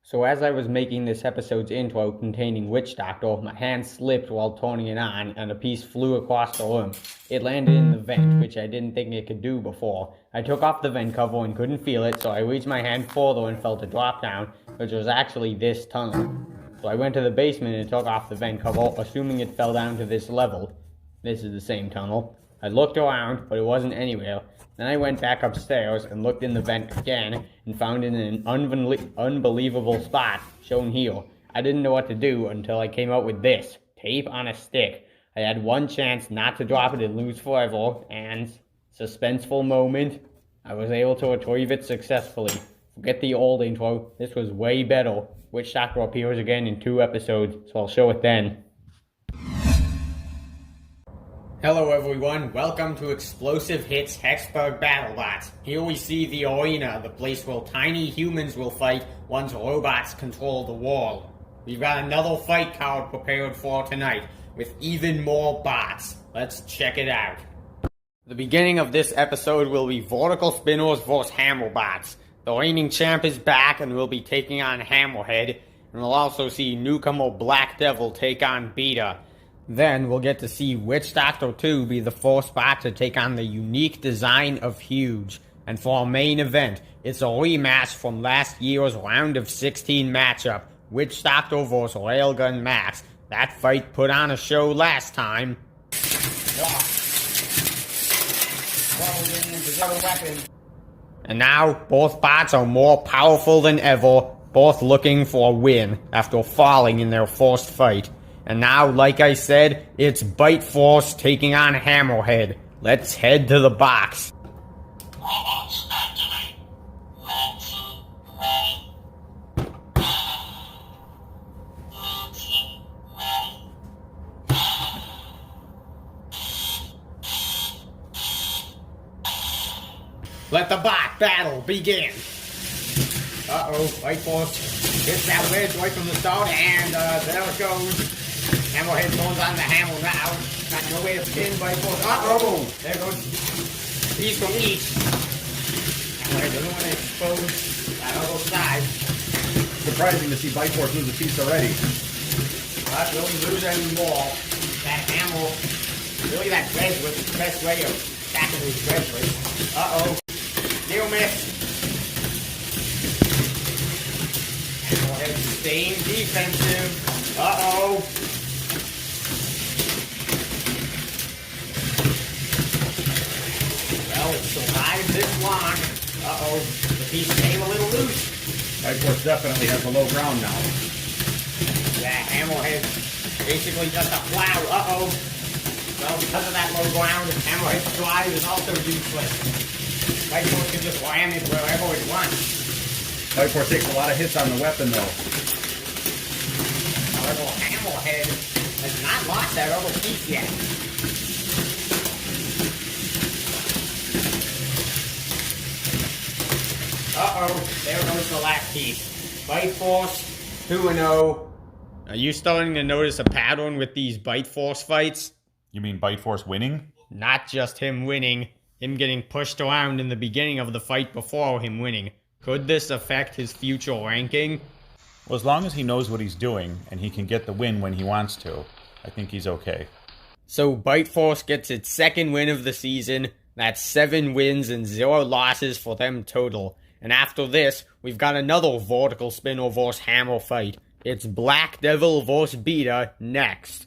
So as I was making this episode's intro containing Witch Doctor, my hand slipped while turning it on, and a piece flew across the room. It landed in the vent, which I didn't think it could do before. I took off the vent cover and couldn't feel it, so I reached my hand further and felt a drop down, which was actually this tunnel. So I went to the basement and took off the vent cover, assuming it fell down to this level. This is the same tunnel. I looked around, but it wasn't anywhere. Then I went back upstairs and looked in the vent again and found it in an unbelievable spot, shown here. I didn't know what to do until I came up with this, tape on a stick. I had one chance not to drop it and lose forever, and, suspenseful moment, I was able to retrieve it successfully. Forget the old intro, this was way better. Witch Doctor appears again in 2 episodes, so I'll show it then. Hello everyone, welcome to Explosive Hits Hexbug Battlebots. Here we see the arena, the place where tiny humans will fight once robots control the world. We've got another fight card prepared for tonight, with even more bots. Let's check it out. The beginning of this episode will be Vertical Spinners vs Hammerbots. The reigning champ is back and will be taking on Hammerhead, and we'll also see newcomer Black Devil take on Beta. Then we'll get to see Witch Doctor 2 be the first bot to take on the unique design of Huge. And for our main event, it's a rematch from last year's round of 16 matchup, Witch Doctor vs Railgun Max. That fight put on a show last time. And now, both bots are more powerful than ever, both looking for a win after falling in their first fight. And now, like I said, it's Bite Force taking on Hammerhead. Let's head to the box. Let the bot battle begin. Uh-oh, Bite Force hits that ledge right from the start, and there it goes. Hammerhead goes on the hammer now. Got no way to spin Bite Force. Uh-oh! There goes piece from each. Hammerhead doesn't want to expose that other side. Surprising to see Bite Force lose a piece already. But will he lose any more? That hammer, really that wedge was the best way of attacking his wedge with. Uh-oh. Near miss. Hammerhead staying defensive. Uh-oh. Well, it survived this long. Uh-oh. The piece came a little loose. Bite Force definitely has the low ground now. Yeah, Hammerhead basically just a plow. Uh-oh. Well, because of that low ground, Hammerhead's drive is also useless. Bite Force can just ram it wherever it wants. Bite Force takes a lot of hits on the weapon, though. However, Hammerhead has not lost that other piece yet. Uh-oh, there goes the last piece. Bite Force, 2-0. Are you starting to notice a pattern with these Bite Force fights? You mean Bite Force winning? Not just him winning, him getting pushed around in the beginning of the fight before him winning. Could this affect his future ranking? Well, as long as he knows what he's doing and he can get the win when he wants to, I think he's okay. So Bite Force gets its second win of the season. That's 7 wins and 0 losses for them total. And after this, we've got another Vertical Spinner vs Hammer fight. It's Black Devil vs Beta next.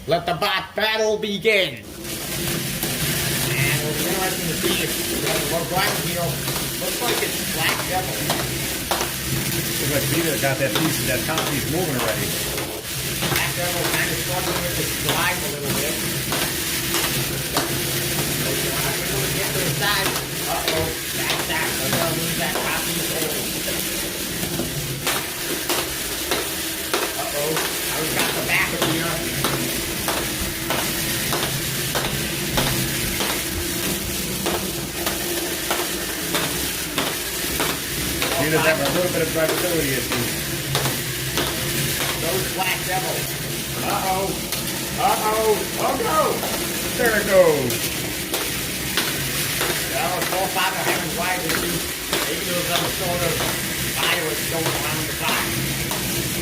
Let the bot battle begin! And it'll be interesting to see if we're going here. Looks like it's Black Devil. Looks like Beta got that piece, that top piece moving already. Black Devil kind of struggling with his drive a little bit. So you want to be able to get to the side. Uh-oh, that's that. We're going to lose that top piece. Uh-oh, now he's got the back of here. Vita's having a little bit of drivability issues. Those black devils. Uh-oh. Uh-oh. Oh, no. There it goes. Well, so far they're having drive issues. Maybe there was some sort of virus going around the back.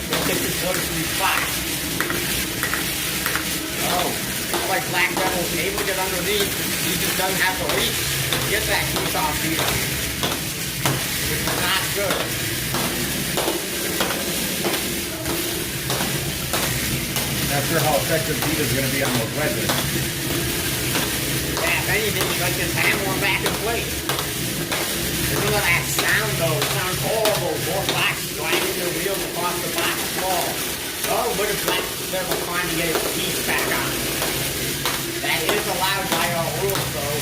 Don't get too close to these spots. Oh, looks like Black Devil's able to get underneath. He just doesn't have the reach to get that piece off Vita. Which is not good. Not sure how effective Vita's going to be on those wedges. Yeah, if anything, you like just hammer him back in place. Listen to that sound, though. It sounds horrible. More blacks driving their wheels across the black wall. Oh, look at Black Devil trying to get his piece back on. That is allowed by our rules, though.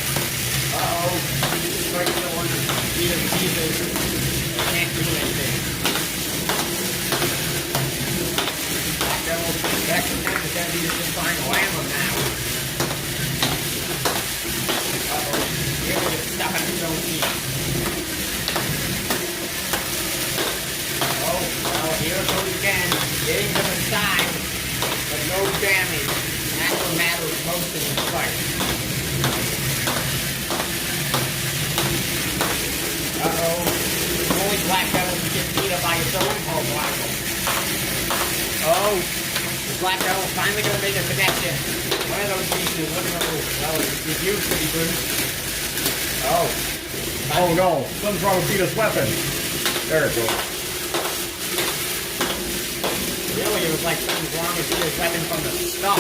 Uh-oh. He's right still under Vita's pieces. Can't do anything. Black Devil's best attempt is that Vita's just trying to land him now. Uh-oh. Really just stuck on his own feet. Oh, well, here it goes again. Getting to the side, but no damage. And that's what matters most in this fight. Uh-oh. Only Black Devil can get beat up by his own home rifle. Oh. The Black Devil finally going to make a connection. One of those pieces looking a little, well, it used to be good. Oh. Oh no, something's wrong with Vita's weapon. There it goes. Really, it was like something's wrong with Vita's weapon from the start.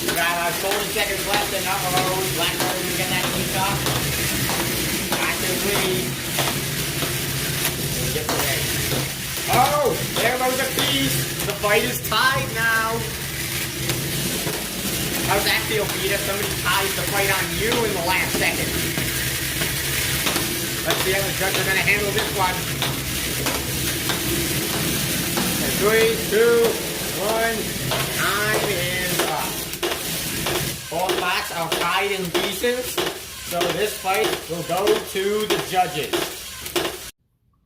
We got 40 seconds left, and uh-oh, Black Devil gonna get that piece off. Got to lead. Get away. Oh, there goes a piece. The fight is tied now. How does that feel, Vita? Somebody ties the fight on you in the last second. Let's see how the judges are going to handle this one. 3, 2, 1, time is up. Both spots are tied in pieces, so this fight will go to the judges.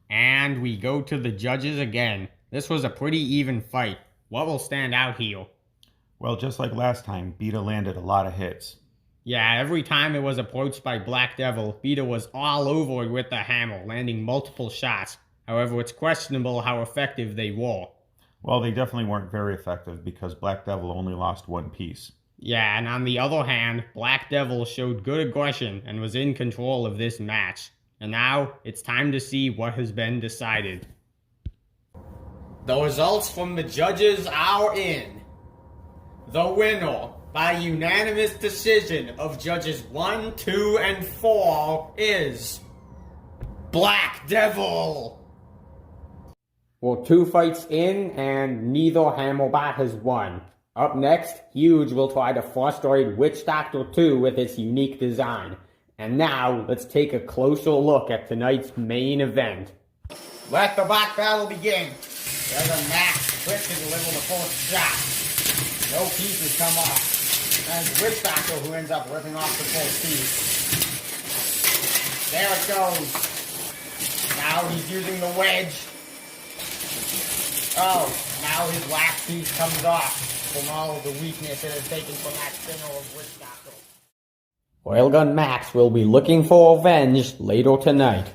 And we go to the judges again. This was a pretty even fight. What will stand out here? Well, just like last time, Vita landed a lot of hits. Yeah, every time it was approached by Black Devil, Vita was all over it with the hammer, landing multiple shots. However, it's questionable how effective they were. Well, they definitely weren't very effective because Black Devil only lost one piece. Yeah, and on the other hand, Black Devil showed good aggression and was in control of this match. And now, it's time to see what has been decided. The results from the judges are in. The winner, by unanimous decision of judges 1, 2, and 4, is Black Devil. Well, 2 fights in, and neither Hammerbot has won. Up next, Huge will try to frustrate Witch Doctor 2 with its unique design. And now, let's take a closer look at tonight's main event. Let the bot battle begin. There's a Max quick to deliver the first shot. No pieces come off. And it's Witch Doctor who ends up ripping off the first piece. There it goes. Now he's using the wedge. Oh, now his last piece comes off from all of the weakness it has taken from that spinner of Witch Doctor. Railgun Max will be looking for revenge later tonight.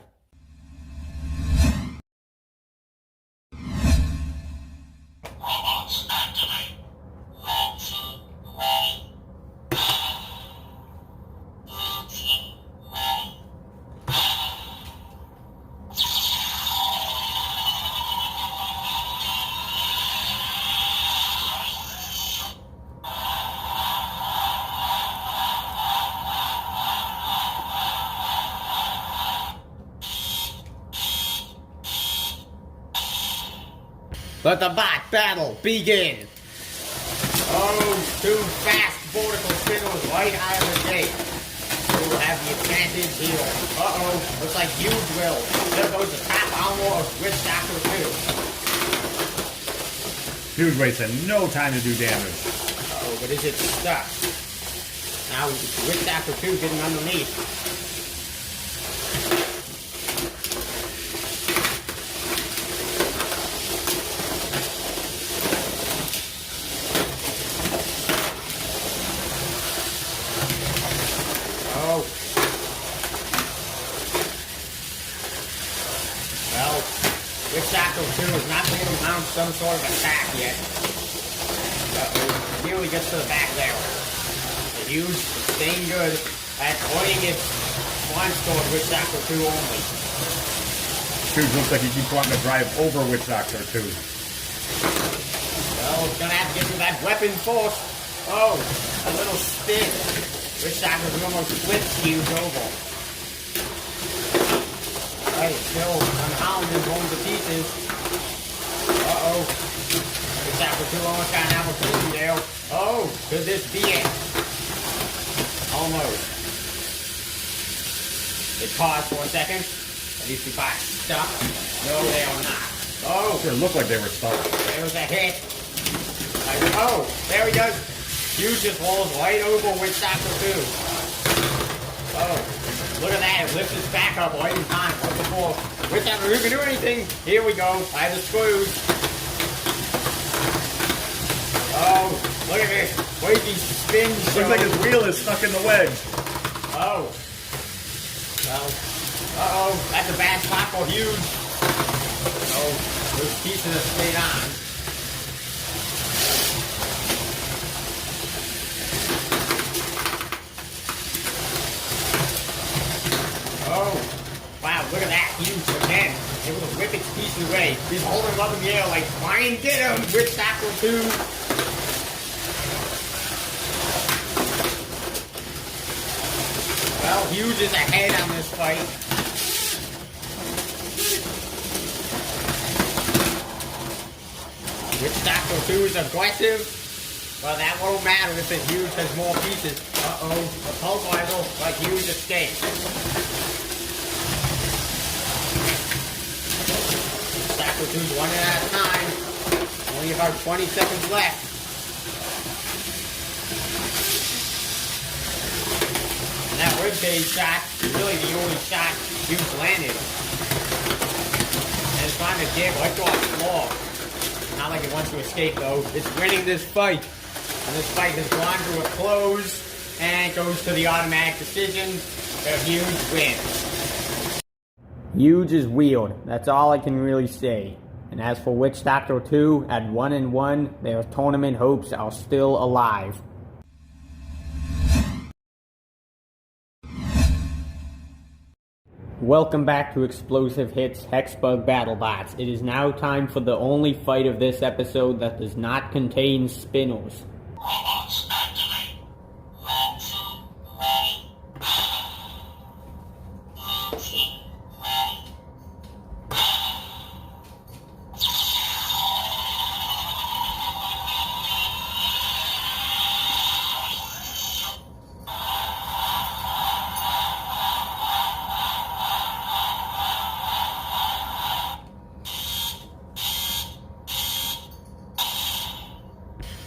Let the bot battle begin! Oh, 2 fast vertical spinners right out of the gate. Who will have the advantage here? Uh-oh, looks like Huge will. There goes the top armor of Witch Doctor 2. Huge wasting no time to do damage. Uh-oh, but is it stuck? Now, Witch Doctor 2 getting underneath. mount some sort of attack yet. Uh-oh. Nearly gets to the back there. The Huge is staying good at pointing its launch toward Witch Doctor 2 only. Dude looks like he keeps wanting to drive over Witch Doctor 2. Well, it's gonna have to get to that weapon force. Oh, a little spin. Witch Doctor almost flips Huge over. Right, still unbound and going to pieces. Uh-oh. Witch Doctor 2 almost got an opportunity there. Oh, could this be it? Almost. They pause for a second. At least we got stuck. No, they are not. Oh, It looked like they were stuck. there's a hit. Oh, there he goes. Huge just rolls right over Witch Doctor 2. Oh, look at that. It lifts his back up right in time. What before Witch Doctor 2 can do anything. Here we go. I have the screws. Oh, look at this. Wavy spin show. Looks like his wheel is stuck in the wedge. Oh. Well, uh-oh. That's a bad spot for Huge. Oh, those pieces have stayed on. Oh, wow, look at that. Huge again. Able to whip its pieces away. He's holding them up in the air like, try and get him. Witch Doctor 2. Well, Huge is ahead on this fight. Witch Doctor 2 is aggressive. Well, that won't matter if the Huge has more pieces. Uh-oh, the pulse rifle, like Huge escaped. Witch Doctor 2's running out of time. Only about 20 seconds left. And that ribcage shot is really the only shot Huge landed. And it's trying to dig right to our floor. Not like it wants to escape though. It's winning this fight. And this fight has gone to a close. And it goes to the automatic decision. The Huge wins. Huge is weird. That's all I can really say. And as for Witch Doctor 2, at 1-1, their tournament hopes are still alive. Welcome back to Explosive Hits Hexbug Battlebots. It is now time for the only fight of this episode that does not contain spinners.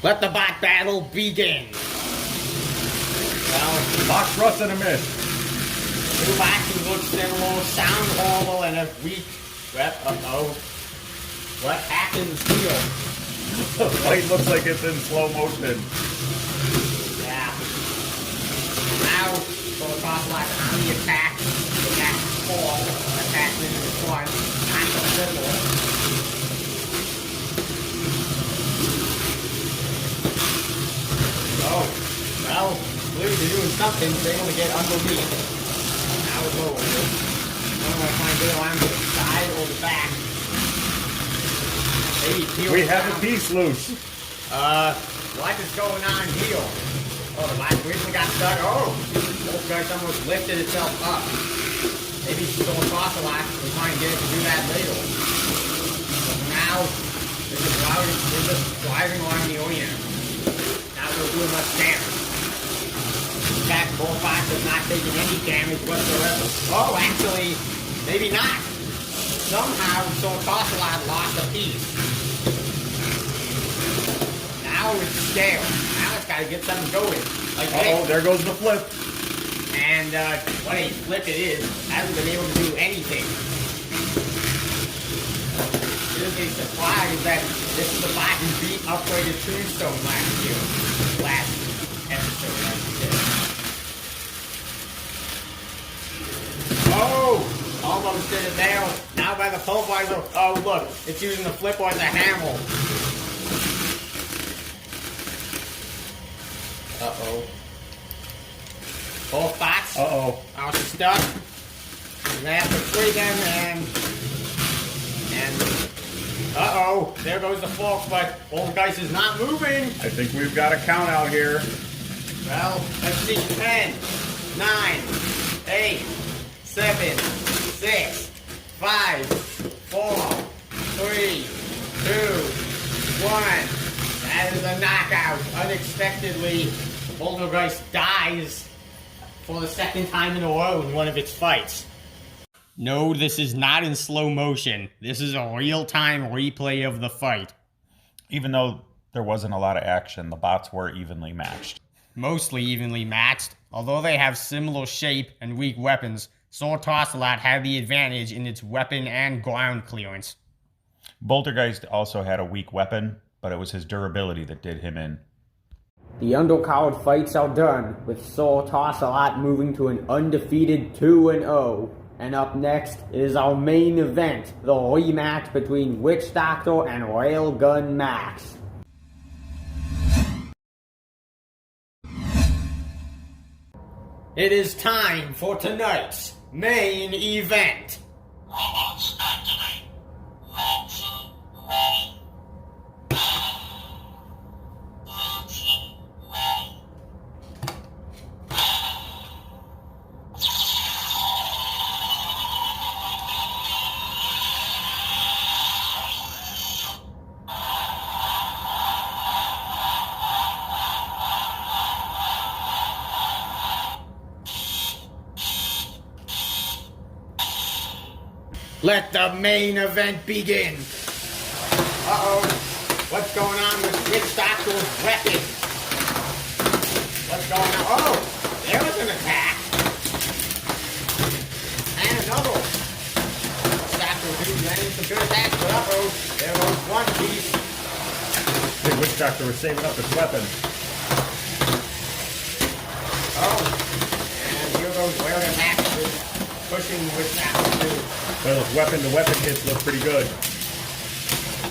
Let the bot battle begin. Well, Box thrust and a miss. two bots who look similar, sound horrible, and a weak rep. Uh-oh. What happens here? The fight looks like it's in slow motion. Yeah. Now, for the boss like on the attack, attack 4, attack minus 1, not the triple. Oh, well, clearly they're doing something. They're able to get underneath. Now it's low. I don't know if I can get around to the side or the back. Maybe peel We have down. a piece loose. What is going on here? Oh, the last originally got stuck. Oh, Boltergeist almost lifted itself up. Maybe she's going across a lot. We'll try and get it to do that later. But now, they're just driving around the arena. Not really doing much damage. In fact, Boltergeist is not taking any damage whatsoever. Oh, actually, maybe not. Somehow, Ocelot lost a piece. Now it's scared. Now it's got to get something going. Like Uh-oh, there goes the flip. And what a flip it is. Hasn't been able to do anything. It is a surprise that this is the bot who beat Upgraded Tombstone last year. Last episode, I should say. Oh! Almost to the barrel, now by the pulverizer. Oh, look, it's using the flip or the hammer. Uh-oh. Both bots. Uh-oh. Oh, she's stuck. They have to free them and uh-oh, there goes the fork, but Boltergeist is not moving. I think we've got a count out here. Well, let's see. 10, 9, 8, 7, 6, 5, 4, 3, 2, 1. That is a knockout. Unexpectedly, Boltergeist dies for the second time in a row in one of its fights. No, this is not in slow motion. This is a real-time replay of the fight. Even though there wasn't a lot of action, the bots were evenly matched. Mostly evenly matched. Although they have similar shape and weak weapons, Sword Tossalot had the advantage in its weapon and ground clearance. Boltergeist also had a weak weapon, but it was his durability that did him in. The undercard fights are done, with Sword Tossalot moving to an undefeated 2-0. And up next is our main event, the rematch between Witch Doctor and Railgun Max. It is time for tonight's main event. Let the main event begin. Uh-oh. What's going on with Witch Doctor's weapon? What's going on? Oh, there was an attack. And another. Witch Doctor landing some good attacks, but uh-oh. There goes one piece. The Witch Doctor was saving up his weapon. Oh. And here goes Railgun Max pushing Witch Doctor too. Well, his weapon-to-weapon hits look pretty good.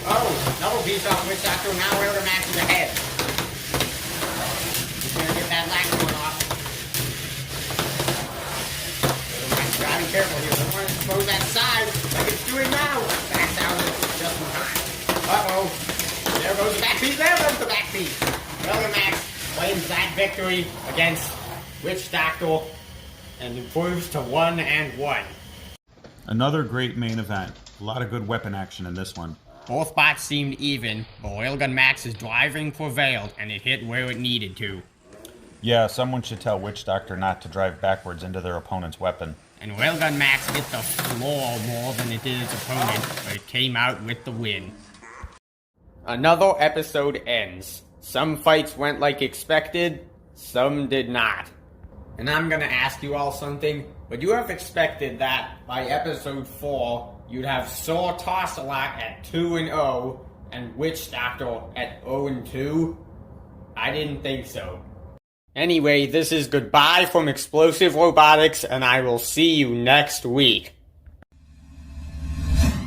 Oh, double piece off Witch Doctor. Now Railgun Max is ahead. He's gonna get that last one off. Railgun Max, gotta be careful here. Don't want to expose that side like it's doing now. Back down just in time. Uh-oh. There goes the back piece. There goes the back piece. Railgun Max claims that victory against Witch Doctor and improves to 1-1. Another great main event. A lot of good weapon action in this one. Both bots seemed even, but Railgun Max's driving prevailed, and it hit where it needed to. Yeah, someone should tell Witch Doctor not to drive backwards into their opponent's weapon. And Railgun Max hit the floor more than it did its opponent, but it came out with the win. Another episode ends. Some fights went like expected, some did not. And I'm gonna ask you all something. Would you have expected that by episode 4, you'd have Sword Tossalot at 2-0 and Witch Doctor at 0-2? I didn't think so. Anyway, this is goodbye from Explosive Robotics, and I will see you next week.